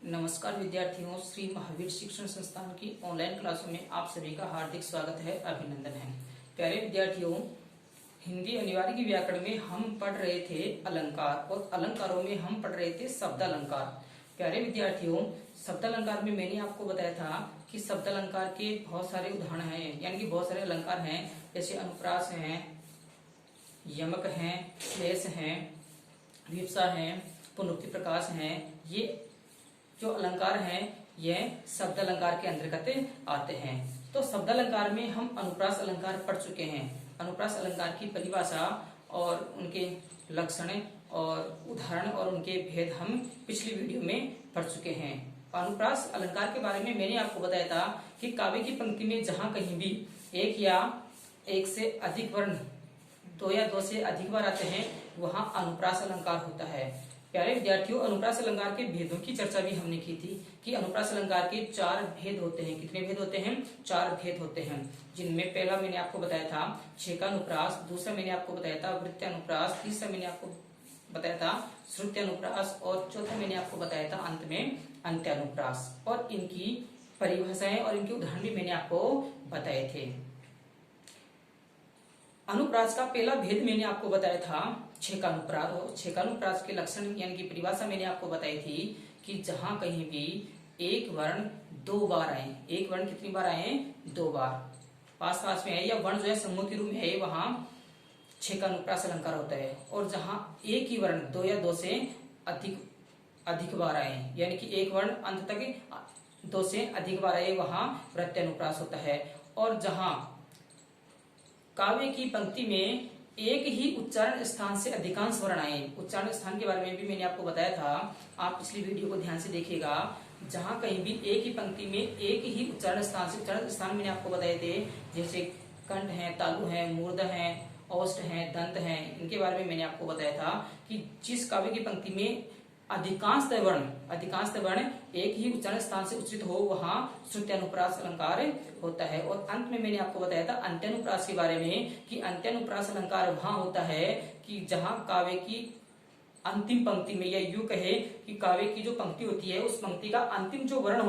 नमस्कार विद्यार्थियों, श्री महावीर शिक्षण संस्थान की ऑनलाइन क्लासों में आप सभी का हार्दिक स्वागत है, अभिनंदन है। प्यारे विद्यार्थियों, हिंदी अनिवार्य की व्याकरण में हम पढ़ रहे थे अलंकार और अलंकारों में हम पढ़ रहे थे शब्द अलंकार। प्यारे विद्यार्थियों, शब्द अलंकार में मैंने आपको बताया था कि शब्द अलंकार के बहुत सारे उदाहरण हैं, यानी कि बहुत सारे अलंकार हैं, जैसे अनुप्रास है, यमक है, श्लेष है, विवक्षा है, पुनरुक्ति प्रकाश है। ये जो अलंकार हैं यह शब्द अलंकार के अंतर्गत आते हैं। तो शब्द अलंकार में हम अनुप्रास अलंकार पढ़ चुके हैं। अनुप्रास अलंकार की परिभाषा और उनके लक्षण और उदाहरण और उनके भेद हम पिछली वीडियो में पढ़ चुके हैं। अनुप्रास अलंकार के बारे में मैंने आपको बताया था कि काव्य की पंक्ति में जहां कहीं भी एक या एक से अधिक वर्ण, दो या दो से अधिक बार आते हैं, वहां अनुप्रास अलंकार होता है। प्यारे विद्यार्थियों, अनुप्रास अलंकार के भेदों की चर्चा भी हमने की थी कि अनुप्रास अलंकार के 4 भेद होते हैं। कितने भेद होते हैं? 4 भेद होते हैं, जिनमें पहला मैंने आपको बताया था छेकानुप्रास, दूसरा मैंने आपको बताया था वृत्त्यानुप्रास, तीसरा मैंने आपको बताया था श्रुत्यानुप्रास और चौथा मैंने आपको बताया था अंत में अंत्यानुप्रास। और इनकी परिभाषाएं और इनके उदाहरण भी मैंने आपको बताए थे। अनुप्रास का पहला भेद मैंने आपको बताया था छेकानुप्रास। छेकानुप्रास के लक्षण यानी कि परिभाषा मैंने आपको बताई थी कि जहां कहीं भी एक वर्ण 2 बार आए। एक वर्ण कितनी बार आए? 2 बार पास पास में आए या वर्ण जो है समूह के रूप में आए, वहां छेकानुप्रास अलंकार होता है। और जहां एक ही वर्ण 2 या 2 से अधिक बार आए, यानी कि एक वर्ण अंत तक 2 से अधिक बार आए, वहां वृत्त्यानुप्रास होता है। और जहां काव्य की पंक्ति में एक ही उच्चारण स्थान से अधिकांश वर्ण आए, उच्चारण स्थान के बारे में भी मैंने आपको बताया था, आप पिछली वीडियो को ध्यान से देखिएगा। जहां कहीं भी एक ही पंक्ति में एक ही उच्चारण स्थान से, उच्चारण स्थान मैंने आपको बताए थे, जैसे कंठ है, तालु है, मूर्ध है, औष्ठ है, दंत है, इनके बारे में मैंने आपको बताया था कि जिस काव्य की पंक्ति में अधिकांशतः वर्ण एक ही उच्चारण स्थान से उच्चारित हो, वहां श्रुत्यानुप्रास अलंकार होता है। और अंत में मैंने आपको बताया था अंत्यानुप्रास के बारे में कि अंत्यानुप्रास अलंकार वहां होता है कि जहां काव्य की अंतिम पंक्ति में, या यूं कहे कि काव्य की जो पंक्ति होती है उस पंक्ति का अंतिम जो वर्ण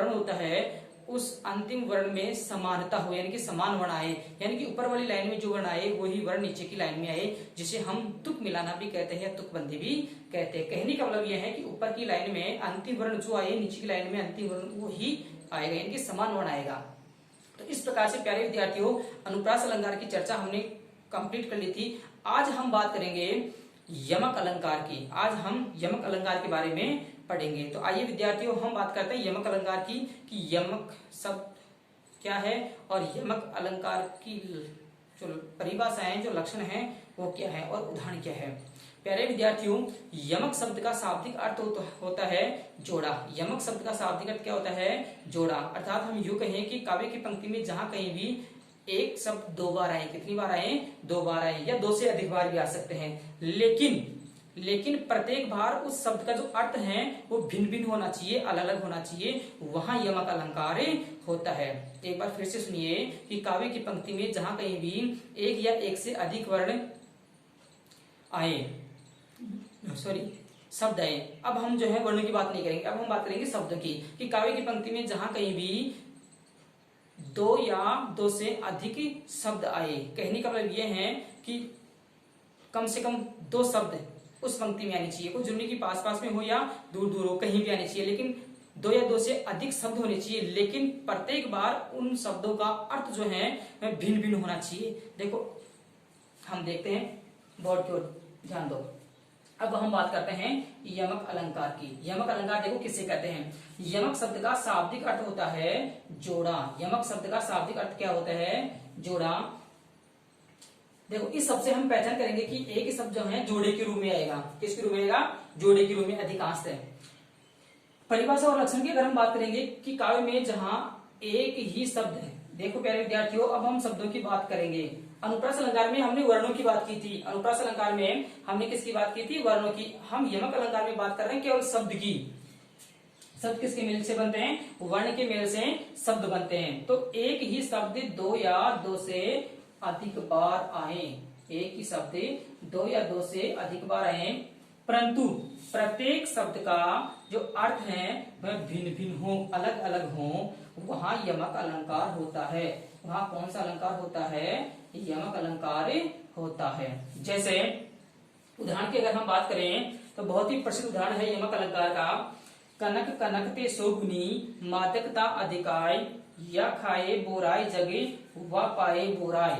होता है, उस अंतिम वर्ण में समानता हो, यानी कि समान वर्ण आए, यानी कि ऊपर वाली लाइन में जो वर्ण आए वही वर्ण नीचे की लाइन में आए, जिसे हम तुक मिलाना भी कहते हैं या तुकबंदी भी कहते हैं। कहने का मतलब यह है कि ऊपर की लाइन में अंतिम वर्ण जो आए, नीचे की लाइन में अंतिम वर्ण वो ही आएगा, यानी कि समान वर्ण आएगा। तो इस प्रकार से प्यारे विद्यार्थियों, अनुप्रास अलंकार की चर्चा हमने कंप्लीट कर ली थी। आज हम बात करेंगे यमक अलंकार की। आज हम यमक अलंकार के बारे में पढ़ेंगे। तो आइए विद्यार्थियों, हम बात करते हैं यमक अलंकार की कि यमक शब्द क्या है और यमक अलंकार की जो परिभाषा है, जो लक्षण है वो क्या है और उदाहरण क्या है। प्यारे विद्यार्थियों, यमक शब्द का शाब्दिक अर्थ होता है जोड़ा। यमक शब्द का शाब्दिक अर्थ क्या होता है? जोड़ा। अर्थात हम यूं कहें कि काव्य की पंक्ति में जहां कहीं भी एक शब्द 2 बार आए, कितनी बार आए? 2 बार आए, या 2 से अधिक बार भी आ सकते हैं, लेकिन प्रत्येक बार उस शब्द का जो अर्थ है वो भिन्न भिन्न होना चाहिए, अलग अलग होना चाहिए, वहां यमक अलंकार होता है। एक बार फिर से सुनिए कि काव्य की पंक्ति में जहां कहीं भी एक या एक से अधिक वर्ण आए, शब्द आए। अब हम जो है वर्णों की बात नहीं करेंगे, अब हम बात करेंगे शब्द की, कि काव्य की पंक्ति में जहां कहीं भी 2 या 2 से अधिक शब्द आए। कहने का मतलब यह है कि कम से कम 2 शब्द उस पंक्ति में आनी चाहिए, कोई जरूरी की पास पास में हो या दूर दूर हो, कहीं भी आनी चाहिए, लेकिन 2 या 2 से अधिक शब्द होने चाहिए, लेकिन प्रत्येक बार उन शब्दों का अर्थ जो है वह भिन्न भिन्न होना चाहिए। देखो हम देखते हैं, बोर्ड की ओर ध्यान दो। अब हम बात करते हैं यमक अलंकार की। यमक अलंकार देखो किससे कहते हैं? यमक शब्द का शाब्दिक अर्थ होता है जोड़ा। यमक शब्द का शाब्दिक अर्थ क्या होता है? जोड़ा। देखो इस शब्द से हम पहचान करेंगे कि एक ही शब्द जो है जोड़े के रूप में आएगा। किसके रूप में आएगा? जोड़े के रूप में अधिकांशतः। परिभाषा और लक्षण की अगर हम बात करेंगे कि काव्य में जहां एक ही शब्द है, देखो प्यारे विद्यार्थियों, अब हम शब्दों की बात करेंगे। अनुप्रास अलंकार में हमने वर्णों की बात की थी। अनुप्रास अलंकार में हमने किसकी बात की थी? वर्णों की। हम यमक अलंकार में बात कर रहे हैं केवल शब्द की। शब्द किसके मेल से बनते हैं? वर्ण के मेल से शब्द बनते हैं। तो एक ही शब्द 2 या 2 से अधिक बार आए, एक ही शब्द 2 या 2 से अधिक बार आए, परंतु प्रत्येक शब्द का जो अर्थ हैं वह भिन्न भिन्न हो, अलग अलग हो, वहां यमक अलंकार होता है। वहां कौन सा अलंकार होता है? यमक अलंकार होता है। जैसे उदाहरण की अगर हम बात करें तो बहुत ही प्रसिद्ध उदाहरण है यमक अलंकार का। कनक कनकते सोगुनी मादकता अधिकाय, या खाए बोराई जगे व पाए बोराई।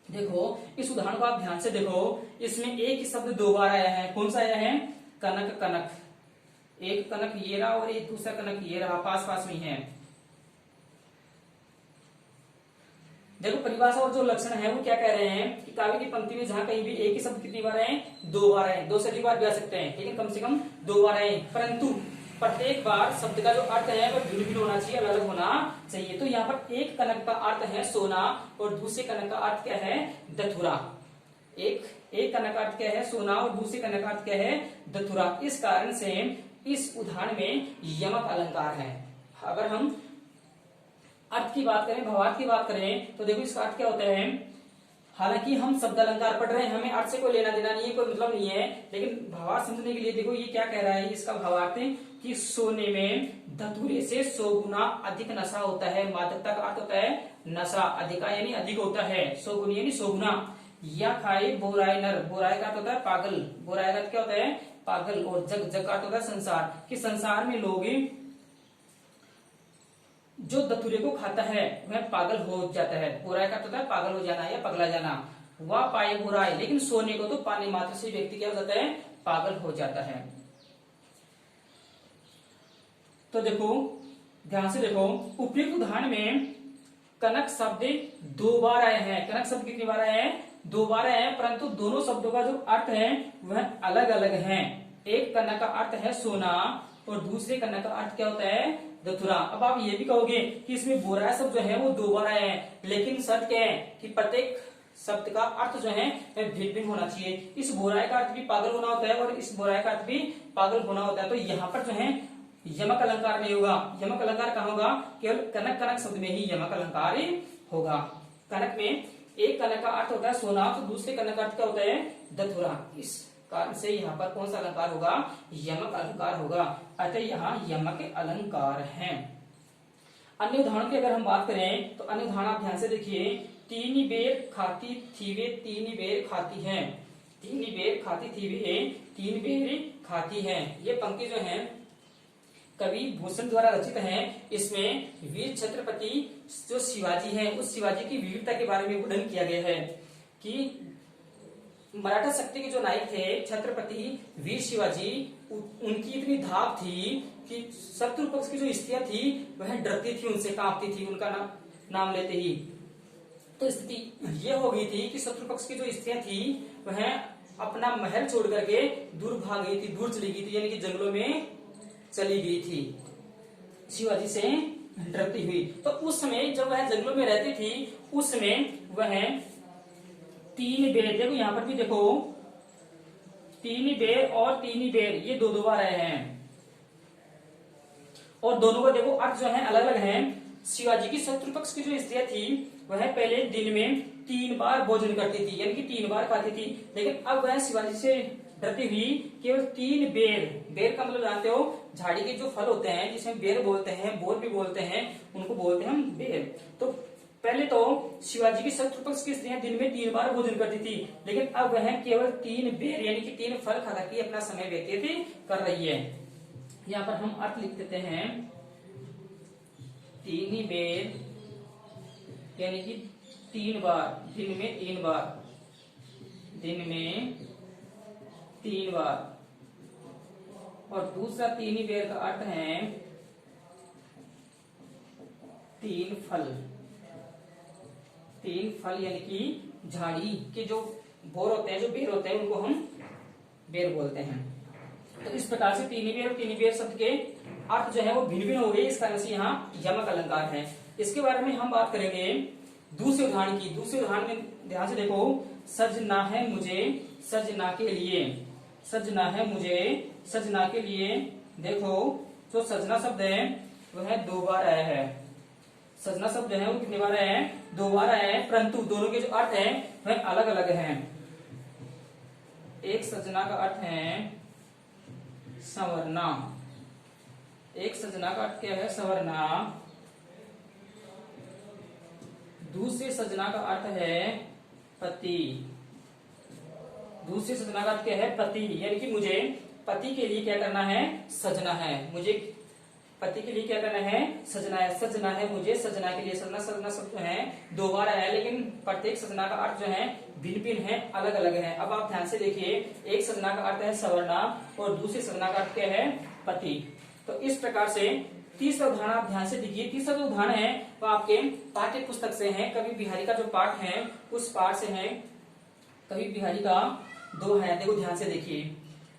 देखो इस उदाहरण को आप ध्यान से देखो, इसमें एक ही शब्द दो बार आया है। कौन सा आया है? कनक कनक। एक कनक ये रहा और एक दूसरा कनक ये रहा, पास पास में है। देखो परिभाषा और जो लक्षण है वो क्या कह रहे हैं कि काव्य की पंक्ति में जहां कहीं भी एक ही शब्द कितनी बार आए? दो बार आए। दो से अधिक बार भी आ सकते हैं, लेकिन कम से कम दो बार आए। परंतु प्रत्येक बार शब्द का जो अर्थ है वह भिन्न भिन्न होना चाहिए, अलग अलग होना चाहिए। तो यहाँ पर एक कनक का अर्थ है सोना और दूसरे कनक का अर्थ क्या है? दथुरा। एक कनक का अर्थ क्या है? सोना और दूसरे कनक का अर्थ क्या है? दथुरा। इस कारण से इस उदाहरण में यमक अलंकार है। अगर हम अर्थ की बात करें, भावार्थ की बात करें तो देखो इसका अर्थ क्या होता है। हालांकि हम शब्द अलंकार पढ़ रहे हैं, हमें अर्थ से कोई लेना देना नहीं है, कोई मतलब नहीं है, लेकिन भावार्थ समझने के लिए देखो ये क्या कह रहा है। इसका भावार्थ है कि सोने में धतूरे से 100 गुना अधिक नशा होता है। मादकता का अर्थ होता है नशा, अधिका यानी अधिक होता है, 100 गुनी यानी 100 गुना। या खाए बोराई नर, बोराई का अर्थ होता है पागल, बोराई का अर्थ क्या होता है? पागल। और जग, जग का अर्थ होता है संसार, कि संसार में लोग जो दतुरे को खाता है वह पागल हो जाता है। बुराई का तो है पागल हो जाना या पगला जाना। वह पाए बुराई, लेकिन सोने को तो पाने मात्र से व्यक्ति क्या हो जाता है? पागल हो जाता है। तो देखो ध्यान से देखो, उपयुक्त उदाहरण में कनक शब्द दो बार आए हैं। कनक शब्द कितनी बार आए हैं? दो बार आए हैं, परंतु दोनों शब्दों का जो अर्थ है वह अलग अलग है। एक कनक का अर्थ है सोना और दूसरे कनक का अर्थ क्या होता है? दथुरा। अब आप ये भी कहोगे कि इसमें बोरा शब्द जो है वो दो बार आए हैं, लेकिन शर्त क्या है कि प्रत्येक शब्द का अर्थ जो है भिन्न भिन्न होना चाहिए। इस बोराई का अर्थ भी पागल होना होता है और इस बोराई का अर्थ भी पागल होना होता है। तो यहाँ पर जो है यमक अलंकार नहीं होगा। यमक अलंकार कहाँ होगा? केवल कनक कनक शब्द में ही यमक अलंकार होगा। कनक में एक कनक का अर्थ होता है सोना, तो दूसरे कनक का अर्थ क्या होता है? दथुरा। इस कारण से यहाँ पर कौन सा अलंकार होगा? यमक अलंकार होगा। अतः यहाँ यमक अलंकार है। अन्य उदाहरण की अगर हम बात करें तो अन्य उदाहरण आप ध्यान से देखिए। तीनी बेर खाती थी वे तीनी बेर खाती है। तीनी बेर खाती थी वे तीन बेर खाती है। ये पंक्ति जो है कवि भूषण द्वारा रचित है। इसमें वीर छत्रपति जो शिवाजी है उस शिवाजी की वीरता के बारे में वर्णन किया गया है कि मराठा शक्ति के जो नायक थे छत्रपति वीर शिवाजी, उनकी इतनी धाक थी कि शत्रु पक्ष की जो स्त्रियां थी वह डरती थी, उनसे कांपती थी उनका नाम लेते ही। तो स्थिति ये हो गई थी कि शत्रु पक्ष की जो स्त्रियां थी वह अपना महल छोड़ करके दूर भाग गई थी, दूर चली गई थी, यानी कि जंगलों में चली गई थी शिवाजी से डरती हुई। तो उस समय जब वह जंगलों में रहती थी उस समय वह तीन बेर, देखो यहाँ पर भी देखो तीन बेर और तीन बेर ये दो दो बार आए हैं और दोनों का देखो अर्थ जो है अलग अलग है। शिवाजी की शत्रु पक्ष की जो स्त्रियां थी वह पहले दिन में 3 बार भोजन करती थी, यानी कि 3 बार खाती थी, लेकिन अब वह शिवाजी से डरती हुई केवल 3 बेर, बेर का मतलब जानते हो झाड़ी के जो फल होते हैं जिसमें बेर बोलते हैं, बोर भी बोलते हैं, उनको बोलते हैं हम बेर। तो पहले तो शिवाजी की शत्रु पक्ष की स्त्रियां दिन में 3 बार भोजन करती थी, लेकिन अब वह केवल 3 बेर यानी कि 3 फल खा करके अपना समय व्यतीत कर रही है। यहाँ पर हम अर्थ लिख देते हैं 3 बेर यानी कि 3 बार, दिन में 3 बार, दिन में 3 बार। और दूसरा 3 बेर का अर्थ है 3 फल। 3 फल यानी कि झाड़ी के जो बोर होते हैं, जो बेर होते हैं, उनको हम बेर बोलते हैं। तो इस प्रकार से 3 बेर और 3 बेर शब्द के अर्थ जो है वो भिन्न भिन्न हो गए, इस कारण से यहाँ यमक अलंकार है। इसके बारे में हम बात करेंगे दूसरे उदाहरण की। दूसरे उदाहरण में ध्यान से देखो, सजना है मुझे सजना के लिए, सजना है मुझे सजना के लिए। देखो जो सजना शब्द है वह 2 बार आया है। सजना शब्द है वो कितनी बार आया है? 2 बार आया है, परंतु दोनों के जो अर्थ है वह अलग अलग हैं। एक सजना का अर्थ है संवरना, एक सजना का अर्थ क्या है? सवरना। दूसरे सजना का अर्थ है पति। दूसरे सजना का अर्थ क्या है? पति। यानी कि मुझे पति के लिए क्या करना है? सजना है। मुझे पति के लिए क्या करना है? सजना है। सजना है मुझे, सजना के लिए। सजना सजना शब्द जो है दो बार आया, लेकिन प्रत्येक सजना का अर्थ जो है भिन्न भिन्न है, अलग अलग है। अब आप ध्यान से देखिए, एक सजना का अर्थ है सवर्णा और दूसरे सजना का अर्थ क्या है? पति। तो इस प्रकार से तीसरा उदाहरण आप ध्यान से देखिए। तीसरा जो उदाहरण है वो आपके पाठ्य पुस्तक से है। कवि बिहारी का जो पाठ है उस पाठ से है। कवि बिहारी का 2 है, देखो ध्यान से देखिए।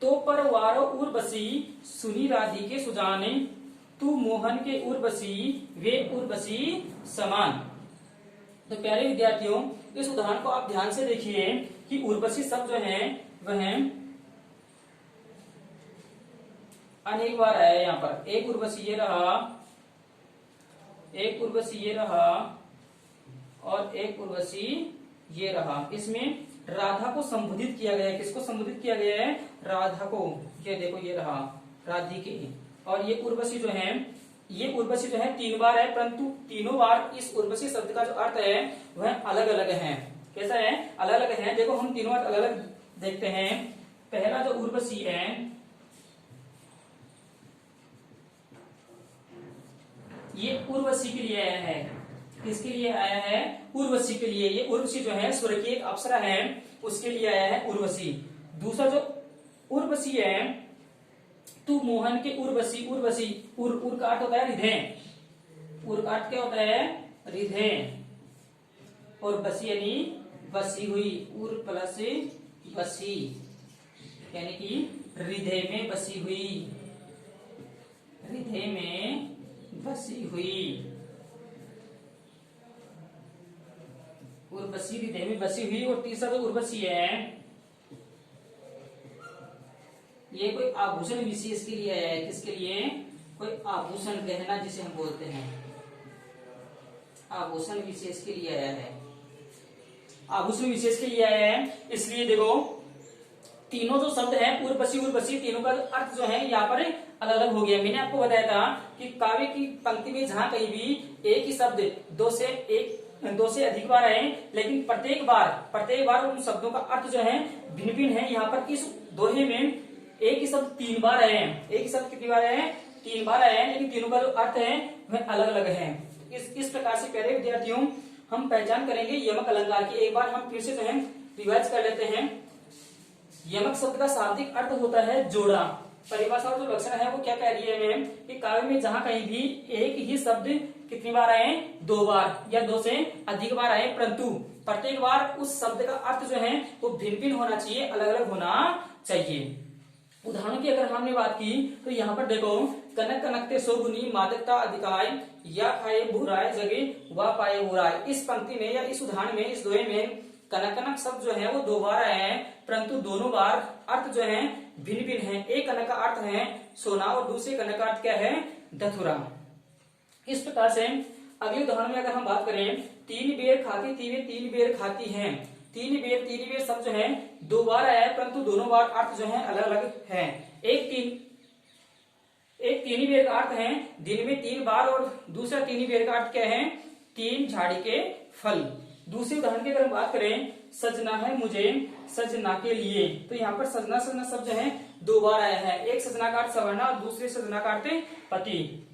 तो पर वारो उर्वशी सुनी राधी के सुजाने, तू मोहन के उर्वशी वे उर्वशी समान। तो प्यारे विद्यार्थियों, इस उदाहरण को आप ध्यान से देखिए कि उर्वशी शब्द जो है वह अनेक बार आया है। यहाँ पर एक उर्वशी ये रहा, एक उर्वशी ये रहा और एक उर्वशी ये रहा। इसमें राधा को संबोधित किया गया है। किसको संबोधित किया गया है? राधा को। ये देखो ये रहा राधिके। और ये उर्वशी जो है, ये उर्वशी जो है 3 बार है, परंतु तीनों बार इस उर्वशी शब्द का जो अर्थ है वह अलग अलग है। कैसा है? अलग अलग है। देखो हम तीनों अर्थ अलग अलग देखते हैं। पहला जो उर्वशी है ये उर्वशी के लिए आया है। किसके लिए आया है? उर्वशी के लिए। ये उर्वशी जो है स्वर्ग की एक अप्सरा है, उसके लिए आया है उर्वशी। दूसरा जो उर्वशी है, तू मोहन के उर्वशी। उर्वशी उर का अर्थ होता है हृदय। उर का अर्थ क्या होता है? हृदय। और बसी यानी बसी हुई। उर प्लस बसी यानी कि हृदय में बसी हुई। हृदय में बसी हुई। उर्वशी हृदय में बसी हुई। और तीसरा जो उर्वशी है ये कोई आभूषण विशेष के लिए आया है। किसके लिए? कोई आभूषण, गहना जिसे हम बोलते हैं, आभूषण विशेष के लिए आया है। आभूषण विशेष के लिए आया है। इसलिए देखो तीनों जो शब्द है उर्वशी उर्वशी, तीनों का अर्थ जो है यहाँ पर अलग अलग हो गया। मैंने आपको बताया था कि काव्य की पंक्ति में जहां कहीं भी एक ही शब्द दो से अधिक बार आए, लेकिन प्रत्येक बार उन शब्दों का अर्थ जो है भिन्न भिन्न है। यहाँ पर इस दोहे में एक ही शब्द 3 बार आए हैं। एक ही शब्द कितनी बार आए हैं? 3 बार आए हैं, लेकिन तीनों का जो अर्थ है वह अलग अलग है। इस प्रकार से प्यारे विद्यार्थियों हम पहचान करेंगे यमक अलंकार की। एक बार हम फिर से जो है रिवाइज कर लेते हैं। यमक शब्द का शाब्दिक अर्थ होता है जोड़ा। परिभाषा और जो लक्षण है वो क्या कह रही है हमें कि काव्य में जहां कहीं भी एक ही शब्द कितनी बार आए? 2 बार या 2 से अधिक बार आए, परंतु प्रत्येक बार उस शब्द का अर्थ जो है वो भिन्न भिन्न होना चाहिए, अलग अलग होना चाहिए। उदाहरणों की अगर हमने बात की तो यहाँ पर देखो, कनक कनकते सोगुनी मादकता अधिकाय, या खाए बुराय जगे व पाए बुराय। इस पंक्ति में या इस उदाहरण में, इस दोहे में कनक कनक शब्द जो है वो 2 बार आए हैं, परंतु दोनों बार अर्थ जो है भिन्न भिन्न है। एक कनक का अर्थ है सोना और दूसरे कनक का अर्थ क्या है? धतुरा। इस प्रकार से अगले उदाहरण में अगर हम बात करें, 3 बेर खाती तीवे 3 बेर खाती हैं। 3 बेर शब्द जो है 2 बार आया है, परंतु दोनों बार अर्थ जो है अलग अलग है। एक तीन बेर का अर्थ है दिन में 3 बार और दूसरा 3 बेर का अर्थ क्या है? 3 झाड़ी के फल। दूसरे उदाहरण की अगर हम बात करें, सजना है मुझे सजना के लिए, तो यहाँ पर सजना सजना शब्द जो है 2 बार आया है। एक सजना का अर्थ सवर्णा और दूसरे सजना का अर्थ पति।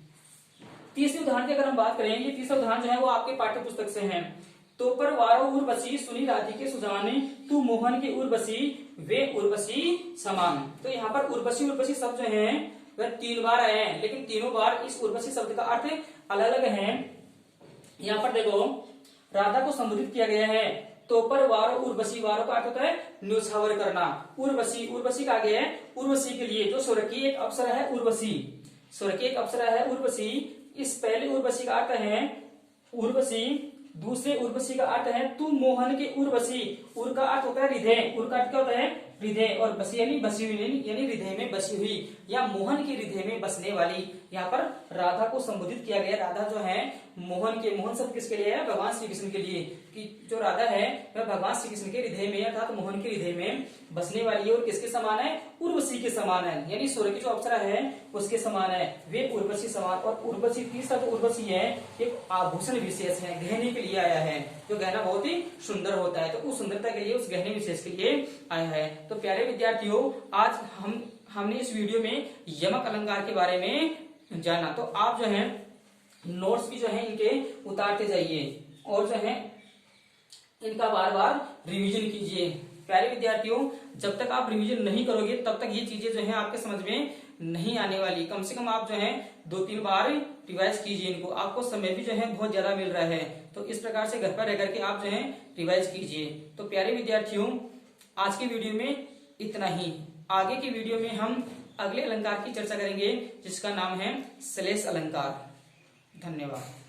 तीसरे उदाहरण की अगर हम बात करें, ये तीसरा उदाहरण जो है वो आपके पाठ्य पुस्तक से है। तो पर वारो उर्वशी सुनी राधी के सुजाने, तू मोहन के उर्वशी वे उर्वशी समान। तो यहाँ पर उर्वशी उर्वशी शब्द जो है वह 3 बार आए हैं, लेकिन तीनों बार इस उर्वशी शब्द का अर्थ अलग अलग है। यहाँ पर देखो राधा को संबोधित किया गया है। तो पर वारो उर्वशी, वारो का अर्थ होता है न्योछावर करना। उर्वशी, उर्वशी का आगे है उर्वशी के लिए, जो स्वर की एक अप्सरा है उर्वशी, स्वर की एक अप्सरा है उर्वशी। इस पहले उर्वशी का अर्थ है उर्वशी, दूसरे उर्वशी का अर्थ है तू मोहन के उर्वशी। उर का अर्थ होता है हृदय, उर का अर्थ क्या होता है? हृदय। और बसी यानी बसी हुई, यानी हृदय में बसी हुई या मोहन के हृदय में बसने वाली। यहाँ पर राधा को संबोधित किया गया। राधा जो है मोहन शब्द किसके लिए है? भगवान श्री कृष्ण के लिए, कि जो राधा है वह भगवान श्री कृष्ण के हृदय में अर्थात मोहन के हृदय में बसने वाली है और किसके समान है? उर्वशी के समान है, यानी सूर्य की जो अप्सरा है उसके समान है, वे उर्वशी समान। और उर्वशी, तीसरा जो उर्वशी है एक आभूषण विशेष है, गहने के लिए आया है, जो गहना बहुत ही सुंदर होता है, तो उस सुंदरता के लिए, उस गहने विशेष के लिए आया है। तो प्यारे विद्यार्थियों, आज हमने इस वीडियो में यमक अलंकार के बारे में जाना। तो आप जो है नोट्स भी जो है इनके उतारते जाइए और जो है इनका बार बार रिवीजन कीजिए। प्यारे विद्यार्थियों, जब तक आप रिवीजन नहीं करोगे तब तक ये चीजें जो है आपके समझ में नहीं आने वाली। कम से कम आप जो है 2-3 बार रिवाइज कीजिए इनको, आपको समय भी जो है बहुत ज्यादा मिल रहा है, तो इस प्रकार से घर पर रह करके आप जो है रिवाइज कीजिए। तो प्यारे विद्यार्थियों, आज की वीडियो में इतना ही। आगे की वीडियो में हम अगले अलंकार की चर्चा करेंगे जिसका नाम है श्लेष अलंकार। धन्यवाद।